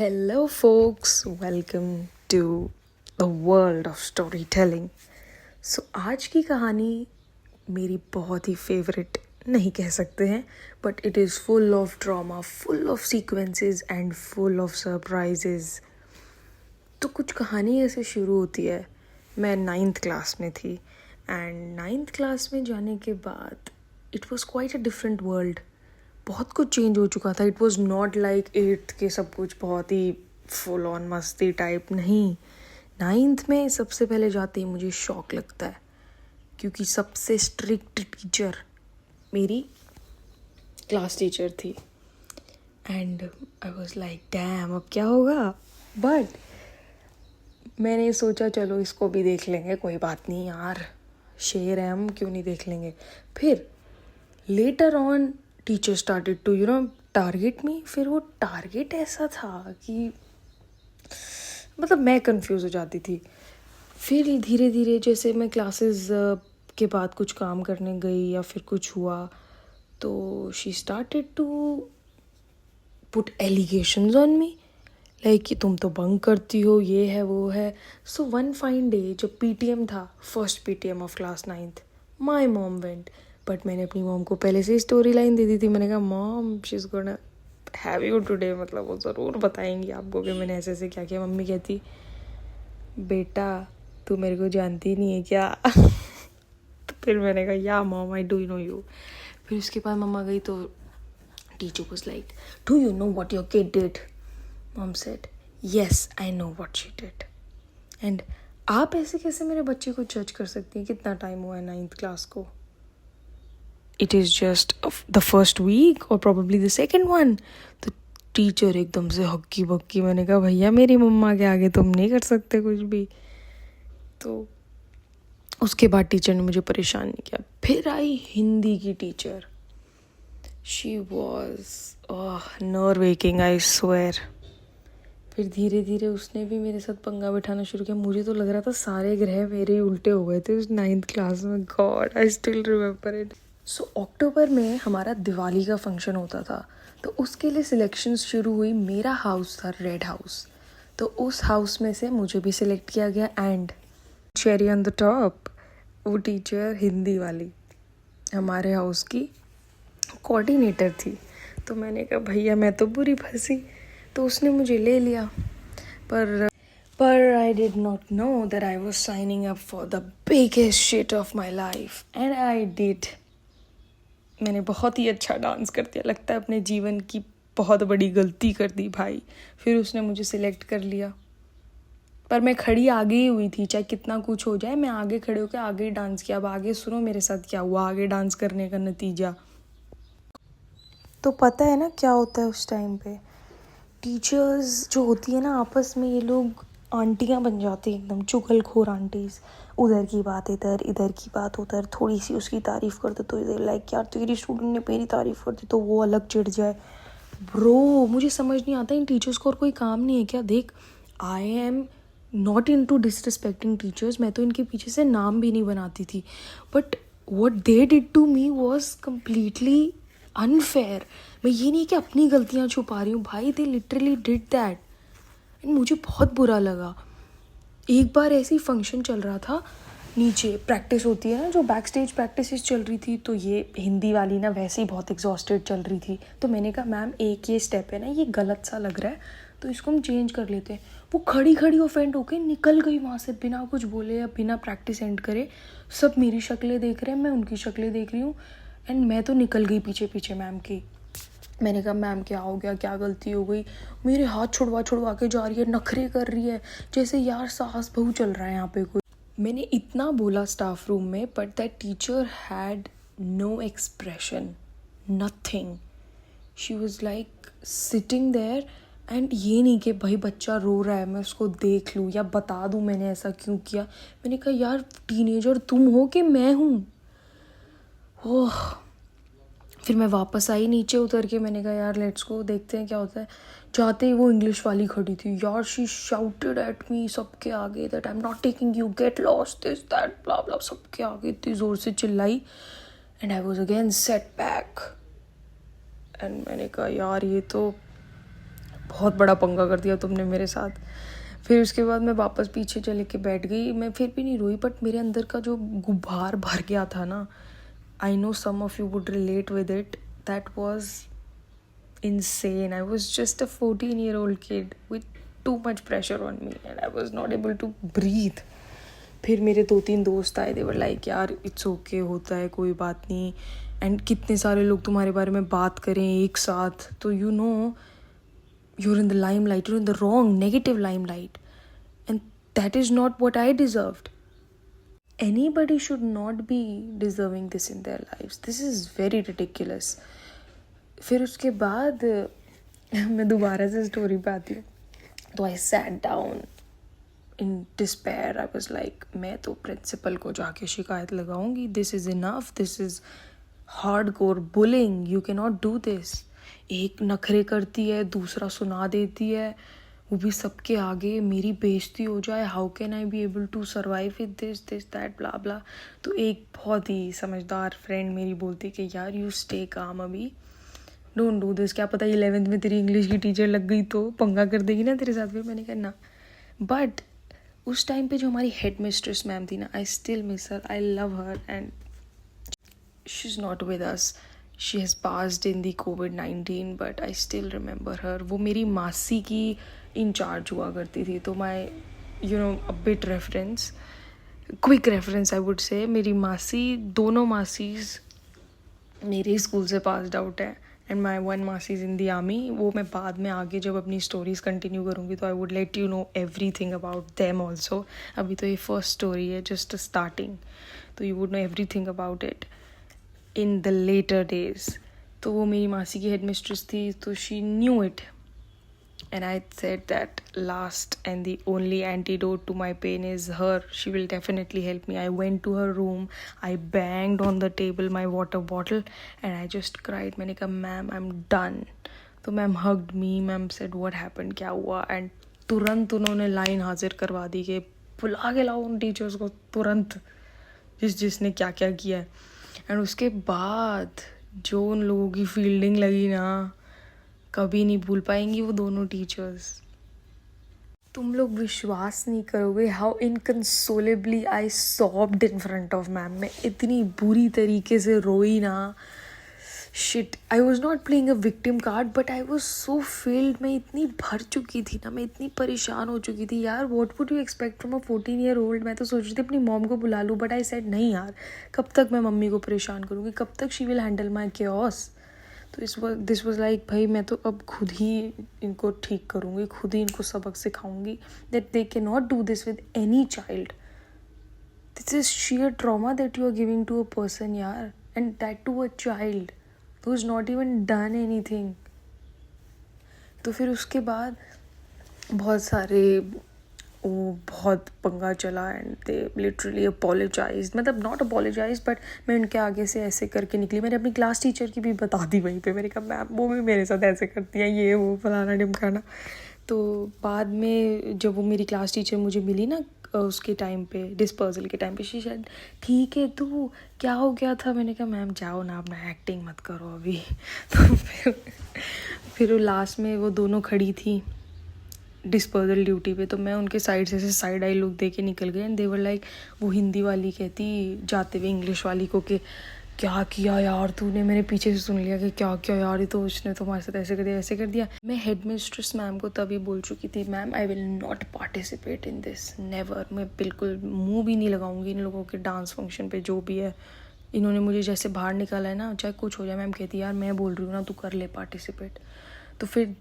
Hello, folks. Welcome to the world of storytelling. So आज की कहानी मेरी बहुत ही फेवरेट नहीं कह सकते हैं, but it is full of drama, full of sequences and full of surprises. तो कुछ कहानी ऐसे शुरू होती है. मैं 9th क्लास में थी एंड 9th क्लास में जाने के बाद it was quite a different world. बहुत कुछ चेंज हो चुका था. It was not like 8th के सब कुछ बहुत ही फुल ऑन मस्ती टाइप. नहीं, 9th में सबसे पहले जाते ही मुझे शॉक लगता है क्योंकि सबसे स्ट्रिक्ट टीचर मेरी क्लास टीचर थी. And I was like damn, अब क्या होगा. बट मैंने सोचा चलो इसको भी देख लेंगे, कोई बात नहीं यार, शेर है हम, क्यों नहीं देख लेंगे. फिर later on teacher started to target me. फिर वो टारगेट ऐसा था कि मतलब मैं कंफ्यूज हो जाती थी. फिर धीरे धीरे जैसे मैं क्लासेस के बाद कुछ काम करने गई या फिर कुछ हुआ तो she started to put allegations on me like कि तुम तो बंक करती हो, ये है वो है. सो वन फाइन डे जब पीटीएम था, first PTM of class 9th, my mom went. But मैंने अपनी मॉम को पहले से ही स्टोरी लाइन दे दी थी. मैंने कहा mom she is gonna have you today, मतलब वो ज़रूर बताएंगी आपको कि मैंने ऐसे ऐसे क्या किया. मम्मी कहती बेटा तू मेरे को जानती नहीं है क्या. तो फिर मैंने कहा yeah mom I do know you. फिर उसके बाद मम्मा गई तो teacher was like do you know what your kid did. Mom said yes I know what she did. And आप ऐसे कैसे मेरे बच्चे को जज कर सकती हैं, कितना टाइम हुआ है 9th क्लास को. It is just the first week और प्रॉबली द सेकेंड वन. तो टीचर एकदम से हक्की बक्की. मैंने कहा भैया मेरी मम्मा के आगे तुम नहीं कर सकते कुछ भी. तो उसके बाद टीचर ने मुझे परेशान नहीं किया. फिर आई हिंदी की teacher. She was nerve waking, I swear. फिर धीरे धीरे उसने भी मेरे साथ पंगा बिठाना शुरू किया. मुझे तो लग रहा था सारे ग्रह मेरे ही उल्टे हो गए थे उस 9th क्लास में. God I still remember it. So October में हमारा दिवाली का फंक्शन होता था तो उसके लिए सिलेक्शंस शुरू हुई. मेरा हाउस था रेड हाउस, तो उस हाउस में से मुझे भी सिलेक्ट किया गया. And cherry on the top, वो टीचर हिंदी वाली हमारे हाउस की कोऑर्डिनेटर थी. तो मैंने कहा भैया मैं तो बुरी फंसी. तो उसने मुझे ले लिया. पर I did not know that I was signing up for the biggest shit of my life. And I did. मैंने बहुत ही अच्छा डांस कर दिया. लगता है अपने जीवन की बहुत बड़ी गलती कर दी भाई. फिर उसने मुझे सिलेक्ट कर लिया. पर मैं खड़ी आगे ही हुई थी, चाहे कितना कुछ हो जाए मैं आगे खड़े होकर आगे ही डांस किया. अब आगे सुनो मेरे साथ क्या हुआ, आगे डांस करने का नतीजा. तो पता है ना क्या होता है उस टाइम पे. टीचर्स जो होती है ना आपस में ये लोग आंटियाँ बन जाती हैं, एकदम चुगलखोर आंटीज़. उधर की बात इधर, इधर की बात उधर. थोड़ी सी उसकी तारीफ़ कर दो तो इधर लाइक यार तेरी स्टूडेंट ने मेरी तारीफ़ कर दी तो वो अलग चिढ़ जाए. ब्रो मुझे समझ नहीं आता इन टीचर्स को और कोई काम नहीं है क्या. देख I am not into disrespecting teachers, मैं तो इनके पीछे से नाम भी नहीं बनाती थी. But what they did to me was completely unfair. मैं ये नहीं कि अपनी गलतियाँ छुपा रही हूँ भाई, they literally did that. And मुझे बहुत बुरा लगा. एक बार ऐसे ही फंक्शन चल रहा था, नीचे प्रैक्टिस होती है ना जो बैक स्टेज प्रैक्टिस चल रही थी. तो ये हिंदी वाली ना वैसे ही बहुत एग्जॉस्टेड चल रही थी. तो मैंने कहा मैम एक ये स्टेप है ना ये गलत सा लग रहा है तो इसको हम चेंज कर लेते हैं. वो खड़ी खड़ी ऑफेंड होके निकल गई वहाँ से बिना कुछ बोले या बिना प्रैक्टिस एंड करे. सब मेरी शक्लें देख रहे हैं, मैं उनकी शक्लें देख रही हूँ. एंड मैं तो निकल गई पीछे पीछे मैम की. मैंने कहा मैम क्या हो गया, क्या गलती हो गई. मेरे हाथ छुड़वा छुड़वा के जा रही है, नखरे कर रही है जैसे यार सास बहू चल रहा है यहाँ पे कोई. मैंने इतना बोला स्टाफ रूम में but that teacher had no expression, nothing. She was like sitting there. And ये नहीं कि भाई बच्चा रो रहा है मैं उसको देख लूँ या बता दूँ मैंने ऐसा क्यों किया. मैंने कहा यार टीनेजर तुम हो कि मैं हूँ. ओह. फिर मैं वापस आई नीचे उतर के. मैंने कहा यार लेट्स गो देखते हैं क्या होता है. जाते ही वो इंग्लिश वाली खड़ी थी यार. शी शाउटेड एट मी सबके आगे that I am not taking you, get lost, this that blah blah. सबके आगे इतनी ज़ोर से चिल्लाई. And I was again set back. And मैंने कहा यार ये तो बहुत बड़ा पंगा कर दिया तुमने मेरे साथ। फिर उसके बाद मैं वापस पीछे चले के बैठ गई। मैं फिर भी नहीं रोई, बट मेरे अंदर का जो गुब्बार भर गया था ना, I know some of you would relate with it, that was insane. I was just a 14-year-old kid with too much pressure on me and I was not able to breathe. फिर मेरे 2-3 दोस्त आए, they were like यार it's okay, होता है, कोई बात नहीं, एंड कितने सारे लोग तुम्हारे बारे में बात करें एक साथ, तो you know you're in the limelight, you're in the wrong negative limelight, and that is not what I deserved. Anybody should not be deserving this in their lives. This is very ridiculous. फिर उसके बाद मैं दोबारा से story पे आती हूँ। तो I sat down in despair. I was like मैं तो प्रिंसिपल को जाके शिकायत लगाऊंगी, this is enough, this is hard core bullying, you can not do this. एक नखरे करती है, दूसरा सुना देती है, वो भी सबके आगे, मेरी बेइज्जती हो जाए, how can I be able to survive with this that blah blah. तो एक बहुत ही समझदार फ्रेंड मेरी बोलती कि यार यू स्टे काम, अभी डोंट डू दिस, क्या पता 11th में तेरी इंग्लिश की टीचर लग गई तो पंगा कर देगी ना तेरे साथ। फिर मैंने कहा ना, बट उस टाइम पे जो हमारी हेड मिस्ट्रेस मैम थी ना, I still miss her, I love her, and she is not with us, she has passed in the COVID-19, but I still remember her. वो मेरी मासी की इंचार्ज हुआ करती थी, तो my you know a bit reference, quick reference I would say, मेरी मासी, दोनों मासीज मेरे स्कूल से पास्ड आउट है, एंड माई वन मासी इज़ इन दी आर्मी। वो मैं बाद में आगे जब अपनी स्टोरीज़ कंटिन्यू करूँगी तो I would let you know everything about them also. अभी तो ये फर्स्ट स्टोरी है, जस्ट स्टार्टिंग, तो you would know everything about it in the later days. तो वो मेरी मासी की हेड मिस्ट्रेस थी, तो she knew it, and I said that last and the only antidote to my pain is her. She will definitely help me. I went to her room, I banged on the table my water bottle and I just cried. मैंने कहा ma'am I'm done. तो ma'am hugged me, ma'am said what happened, क्या हुआ, and तुरंत उन्होंने line हाजिर करवा दी कि बुला के लाओ उन टीचर्स को तुरंत, जिसने क्या क्या किया है। एंड उसके बाद जो उन लोगों की फील्डिंग लगी ना, कभी नहीं भूल पाएंगी वो दोनों टीचर्स। तुम लोग विश्वास नहीं करोगे how inconsolably I sobbed in front of ma'am. मैं इतनी बुरी तरीके से रोई ना, shit, I was not playing a victim card, but I was so filled. मैं इतनी भर चुकी थी ना, मैं इतनी परेशान हो चुकी थी यार। What would you expect from a 14-year-old। मैं तो सोच रही थी अपनी मॉम को बुला लूँ, बट आई सेड नहीं यार, कब तक मैं मम्मी को परेशान करूँगी, कब तक she will handle my chaos. तो दिस वॉज लाइक भाई मैं तो अब खुद ही इनको ठीक करूँगी, खुद ही इनको सबक सिखाऊंगी that they can not do this with any child. This is sheer trauma that you are giving to a person यार, and that to a child who's not even done anything. तो फिर उसके बाद बहुत सारे वो बहुत पंगा चला एंड दे लिटरली अपोलोजाइज, मतलब नॉट अपोलोजाइज, बट मैं उनके आगे से ऐसे करके निकली। मैंने अपनी क्लास टीचर की भी बता दी वहीं पे, मैंने कहा मैम वो भी मेरे साथ ऐसे करती है, ये वो फलाना ढिमकाना। तो बाद में जब वो मेरी क्लास टीचर मुझे मिली ना उसके टाइम पे, डिस्पर्सल के टाइम पे, शी शायद ठीक है तू क्या हो गया था। मैंने कहा मैम जाओ ना, अपना एक्टिंग मत करो अभी। तो फिर लास्ट में वो दोनों खड़ी थी डिस्पर्सल ड्यूटी पे, तो मैं उनके साइड से ऐसे साइड आई लुक दे के निकल गई एंड दे वर लाइक, वो हिंदी वाली कहती जाते हुए इंग्लिश वाली को कि क्या किया यार तूने, मेरे पीछे से सुन लिया कि क्या क्या यार, ये तो उसने तुम्हारे साथ ऐसे कर दिया ऐसे कर दिया। मैं हेड मिस्ट्रेस मैम को तभी बोल चुकी थी, ma'am I will not participate in this, never, मैं बिल्कुल मुँह भी नहीं लगाऊंगी इन लोगों के डांस फंक्शन पे, जो भी है। इन्होंने मुझे जैसे बाहर निकाला है ना, चाहे कुछ हो जाए, मैम कहती यार मैं बोल रही हूँ ना, तू कर ले पार्टिसिपेट। तो फिर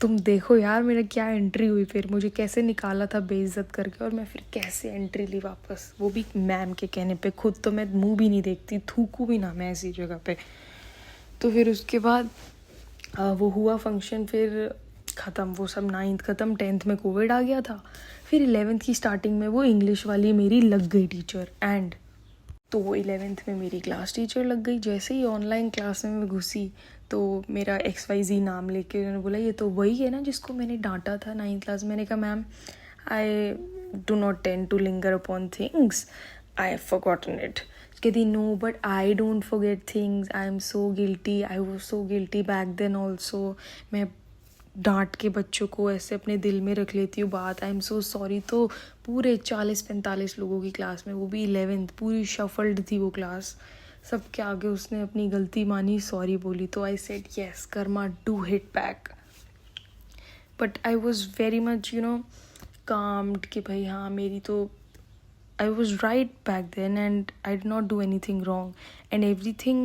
तुम देखो यार मेरा क्या एंट्री हुई, फिर मुझे कैसे निकाला था बेइज्जत करके, और मैं फिर कैसे एंट्री ली वापस, वो भी मैम के कहने पे। खुद तो मैं मुंह भी नहीं देखती, थूकूं भी ना मैं ऐसी जगह पे। तो फिर उसके बाद वो हुआ फंक्शन, फिर ख़त्म वो सब, 9th ख़त्म, 10th में कोविड आ गया था। फिर 11th की स्टार्टिंग में वो इंग्लिश वाली मेरी लग गई टीचर, एंड तो वो 11th में मेरी क्लास टीचर लग गई। जैसे ही ऑनलाइन क्लास में मैं घुसी तो मेरा XYZ नाम लेके उन्होंने बोला ये तो वही है ना जिसको मैंने डांटा था 9th क्लास। मैंने कहा ma'am I do not tend to linger upon things, I have forgotten it. कहती no but I don't forget things, I am so guilty, I was so guilty back then also. मैं डांट के बच्चों को ऐसे अपने दिल में रख लेती हूँ बात, आई एम सो सॉरी। तो पूरे 40-45 लोगों की क्लास में, वो भी 11th, पूरी शफल्ड थी वो क्लास, सबके आगे उसने अपनी गलती मानी, सॉरी बोली। तो I said yes, Karma do hit back. But I was very much calmed कि भाई हाँ, मेरी तो I was right back then and I did not do anything wrong, and everything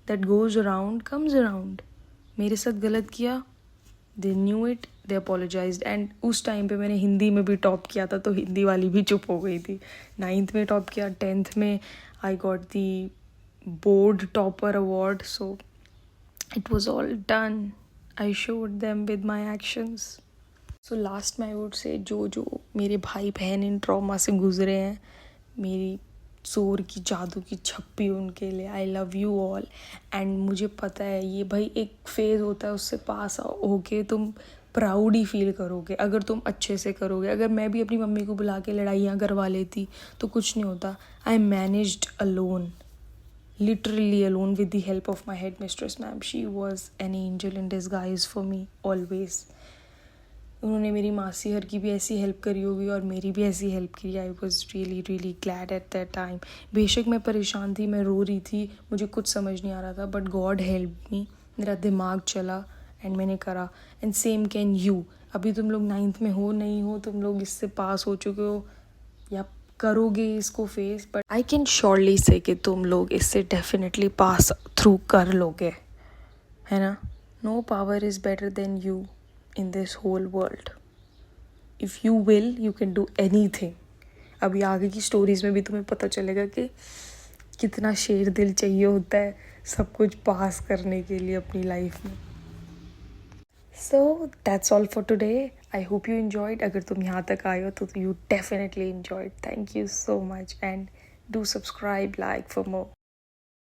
that goes around comes around. मेरे साथ गलत किया, they knew it, they apologized, and उस टाइम पे मैंने हिंदी में भी टॉप किया था, तो हिंदी वाली भी चुप हो गई थी। 9th में टॉप किया, 10th में I got the board topper award, so it was all done. I showed them with my actions. So last में I would say, जो मेरे भाई बहन इन ट्रॉमा से गुजरे हैं, मेरी जोर की जादू की छप्पी उनके लिए, I love you all. And मुझे पता है ये भाई एक फेज़ होता है, उससे पास होके तुम प्राउड ही फील करोगे अगर तुम अच्छे से करोगे। अगर मैं भी अपनी मम्मी को बुला के लड़ाइयाँ करवा लेती तो कुछ नहीं होता। आई managed alone, literally alone, with the help of my headmistress ma'am. She was an angel in disguise for me always. उन्होंने मेरी मासी हर की भी ऐसी हेल्प करी होगी और मेरी भी ऐसी हेल्प की। I was really really glad at that time. बेशक मैं परेशान थी, मैं रो रही थी, मुझे कुछ समझ नहीं आ रहा था, बट गॉड हेल्प मी, मेरा दिमाग चला एंड मैंने करा। And same can you. अभी तुम लोग 9th में हो नहीं हो, तुम लोग इससे पास हो चुके हो या करोगे इसको face, but I can surely से कि तुम लोग इससे डेफिनेटली पास थ्रू कर लोगे, है ना। No power is better than you in this whole world. If you will, you can do anything. अभी आगे की स्टोरीज में भी तुम्हें पता चलेगा कि कितना शेर दिल चाहिए होता है सब कुछ पास करने के लिए अपनी लाइफ में। So that's all for today. I hope you enjoyed. अगर तुम यहाँ तक आए हो तो you definitely enjoyed. Thank you so much and do subscribe, like for more.